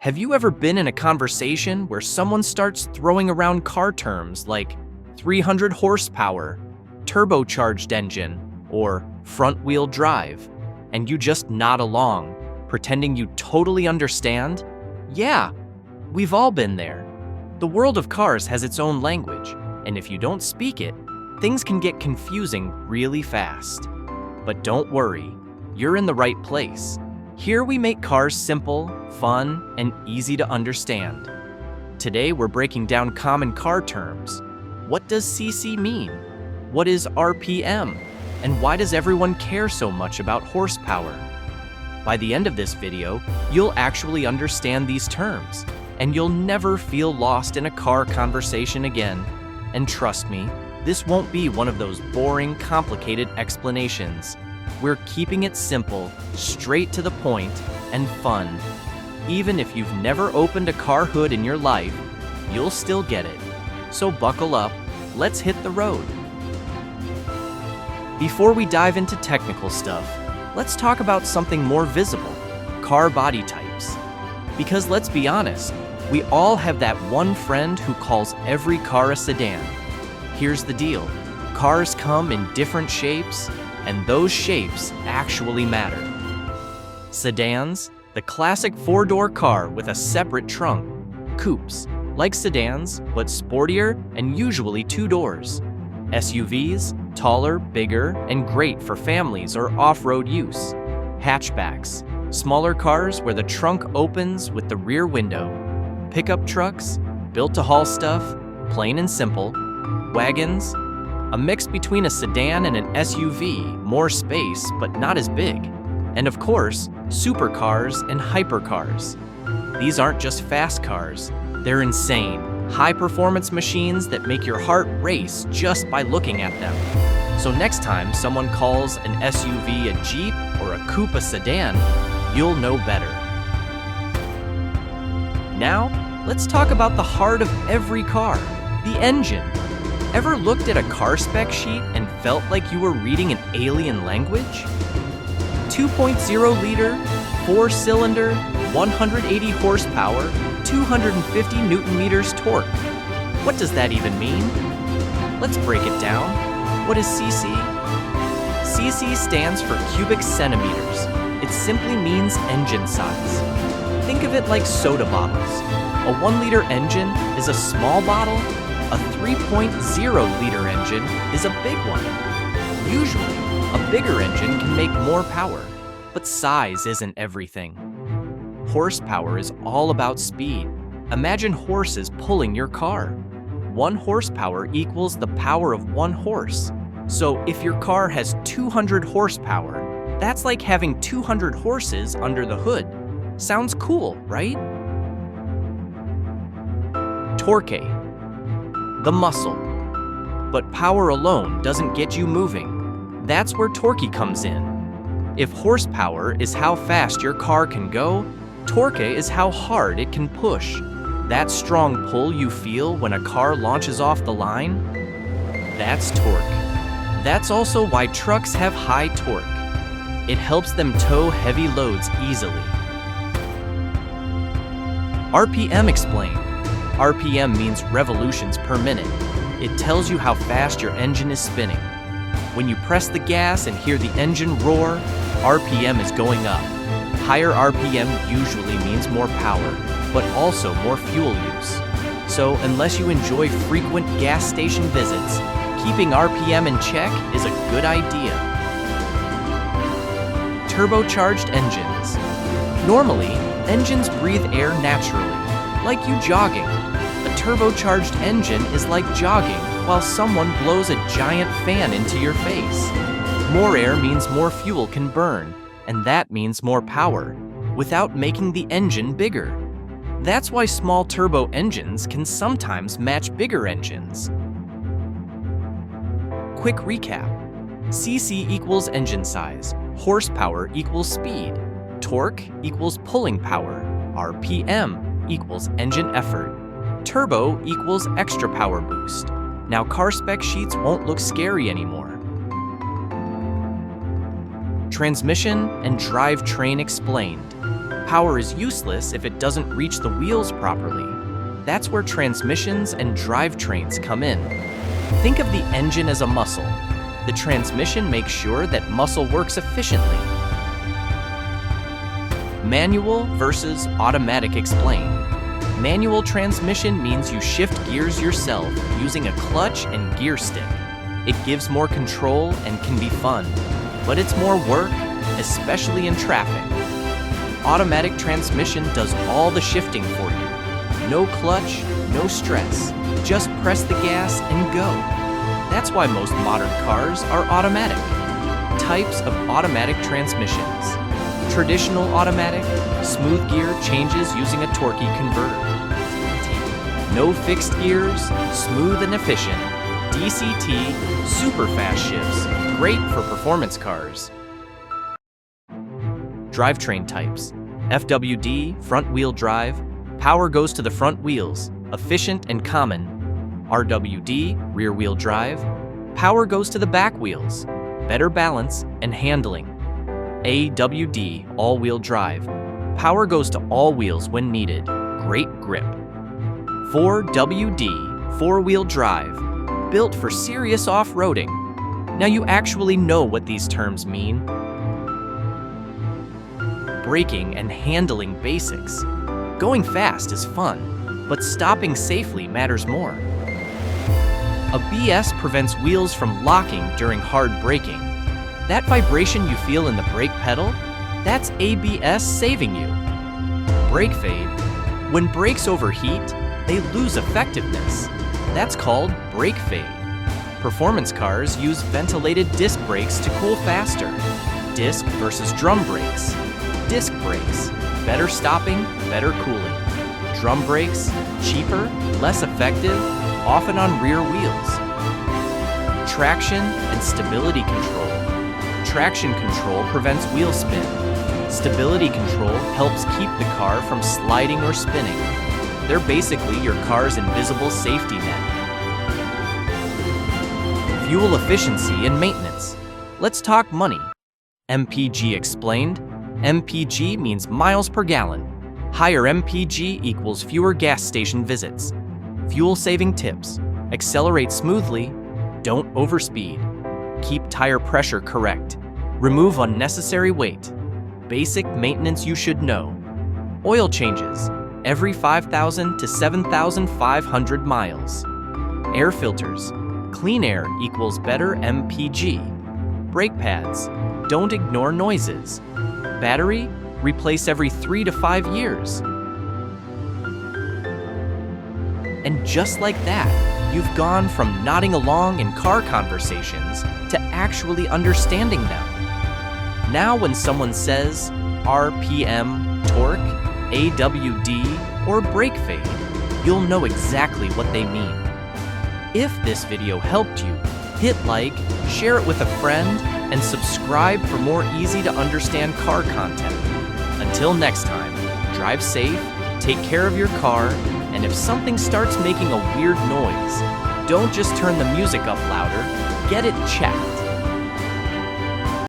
Have you ever been in a conversation where someone starts throwing around car terms like 300 horsepower, turbocharged engine, or front-wheel drive, and you just nod along, pretending you totally understand? Yeah, we've all been there. The world of cars has its own language, and if you don't speak it, things can get confusing really fast. But don't worry, you're in the right place. Here we make cars simple, fun, and easy to understand. Today we're breaking down common car terms. What does CC mean? What is RPM? And why does everyone care so much about horsepower? By the end of this video, you'll actually understand these terms, and you'll never feel lost in a car conversation again. And trust me, this won't be one of those boring, complicated explanations. We're keeping it simple, straight to the point, and fun. Even if you've never opened a car hood in your life, you'll still get it. So buckle up, let's hit the road. Before we dive into technical stuff, let's talk about something more visible, car body types. Because let's be honest, we all have that one friend who calls every car a sedan. Here's the deal, cars come in different shapes, and those shapes actually matter. Sedans, the classic four-door car with a separate trunk. Coupes, like sedans, but sportier and usually two doors. SUVs, taller, bigger, and great for families or off-road use. Hatchbacks, smaller cars where the trunk opens with the rear window. Pickup trucks, built to haul stuff, plain and simple. Wagons, a mix between a sedan and an SUV, more space but not as big. And of course, supercars and hypercars. These aren't just fast cars, they're insane, high-performance machines that make your heart race just by looking at them. So next time someone calls an SUV a Jeep or a coupe a sedan, you'll know better. Now, let's talk about the heart of every car, the engine. Ever looked at a car spec sheet and felt like you were reading an alien language? 2.0-liter, 4-cylinder, 180 horsepower, 250 newton-meters torque. What does that even mean? Let's break it down. What is CC? CC stands for cubic centimeters. It simply means engine size. Think of it like soda bottles. A 1-liter engine is a small bottle. A 3.0-liter engine is a big one. Usually, a bigger engine can make more power, but size isn't everything. Horsepower is all about speed. Imagine horses pulling your car. 1 horsepower equals the power of 1 horse. So if your car has 200 horsepower, that's like having 200 horses under the hood. Sounds cool, right? Torque. The muscle. But power alone doesn't get you moving. That's where torque comes in. If horsepower is how fast your car can go, torque is how hard it can push. That strong pull you feel when a car launches off the line, that's torque. That's also why trucks have high torque. It helps them tow heavy loads easily. RPM explained. RPM means revolutions per minute. It tells you how fast your engine is spinning. When you press the gas and hear the engine roar, RPM is going up. Higher RPM usually means more power, but also more fuel use. So unless you enjoy frequent gas station visits, keeping RPM in check is a good idea. Turbocharged engines. Normally, engines breathe air naturally, like you jogging. A turbocharged engine is like jogging while someone blows a giant fan into your face. More air means more fuel can burn, and that means more power, without making the engine bigger. That's why small turbo engines can sometimes match bigger engines. Quick recap. CC equals engine size, horsepower equals speed, torque equals pulling power, RPM equals engine effort, turbo equals extra power boost. Now car spec sheets won't look scary anymore. Transmission and drivetrain explained. Power is useless if it doesn't reach the wheels properly. That's where transmissions and drivetrains come in. Think of the engine as a muscle. The transmission makes sure that muscle works efficiently. Manual versus automatic explain. Manual transmission means you shift gears yourself using a clutch and gear stick. It gives more control and can be fun, but it's more work, especially in traffic. Automatic transmission does all the shifting for you. No clutch, no stress. Just press the gas and go. That's why most modern cars are automatic. Types of automatic transmissions. Traditional automatic, smooth gear changes using a torquey converter. No fixed gears, smooth and efficient. DCT, super fast shifts, great for performance cars. Drivetrain types. FWD, front-wheel drive. Power goes to the front wheels, efficient and common. RWD, rear-wheel drive. Power goes to the back wheels, better balance and handling. AWD, all-wheel drive. Power goes to all wheels when needed, great grip. 4WD, four-wheel drive. Built for serious off-roading. Now you actually know what these terms mean. Braking and handling basics. Going fast is fun, but stopping safely matters more. A BS prevents wheels from locking during hard braking. That vibration you feel in the brake pedal, that's ABS saving you. Brake fade. When brakes overheat, they lose effectiveness. That's called brake fade. Performance cars use ventilated disc brakes to cool faster. Disc versus drum brakes. Disc brakes, better stopping, better cooling. Drum brakes, cheaper, less effective, often on rear wheels. Traction and stability control. Traction control prevents wheel spin. Stability control helps keep the car from sliding or spinning. They're basically your car's invisible safety net. Fuel efficiency and maintenance. Let's talk money. MPG explained. MPG means miles per gallon. Higher MPG equals fewer gas station visits. Fuel-saving tips. Accelerate smoothly. Don't overspeed. Keep tire pressure correct. Remove unnecessary weight. Basic maintenance you should know. Oil changes. Every 5,000 to 7,500 miles. Air filters. Clean air equals better MPG. Brake pads. Don't ignore noises. Battery? Replace every 3 to 5 years. And just like that, you've gone from nodding along in car conversations to actually understanding them. Now when someone says RPM, torque, AWD, or brake fade, you'll know exactly what they mean. If this video helped you, hit like, share it with a friend, and subscribe for more easy-to-understand car content. Until next time, drive safe, take care of your car, and if something starts making a weird noise, don't just turn the music up louder, get it checked.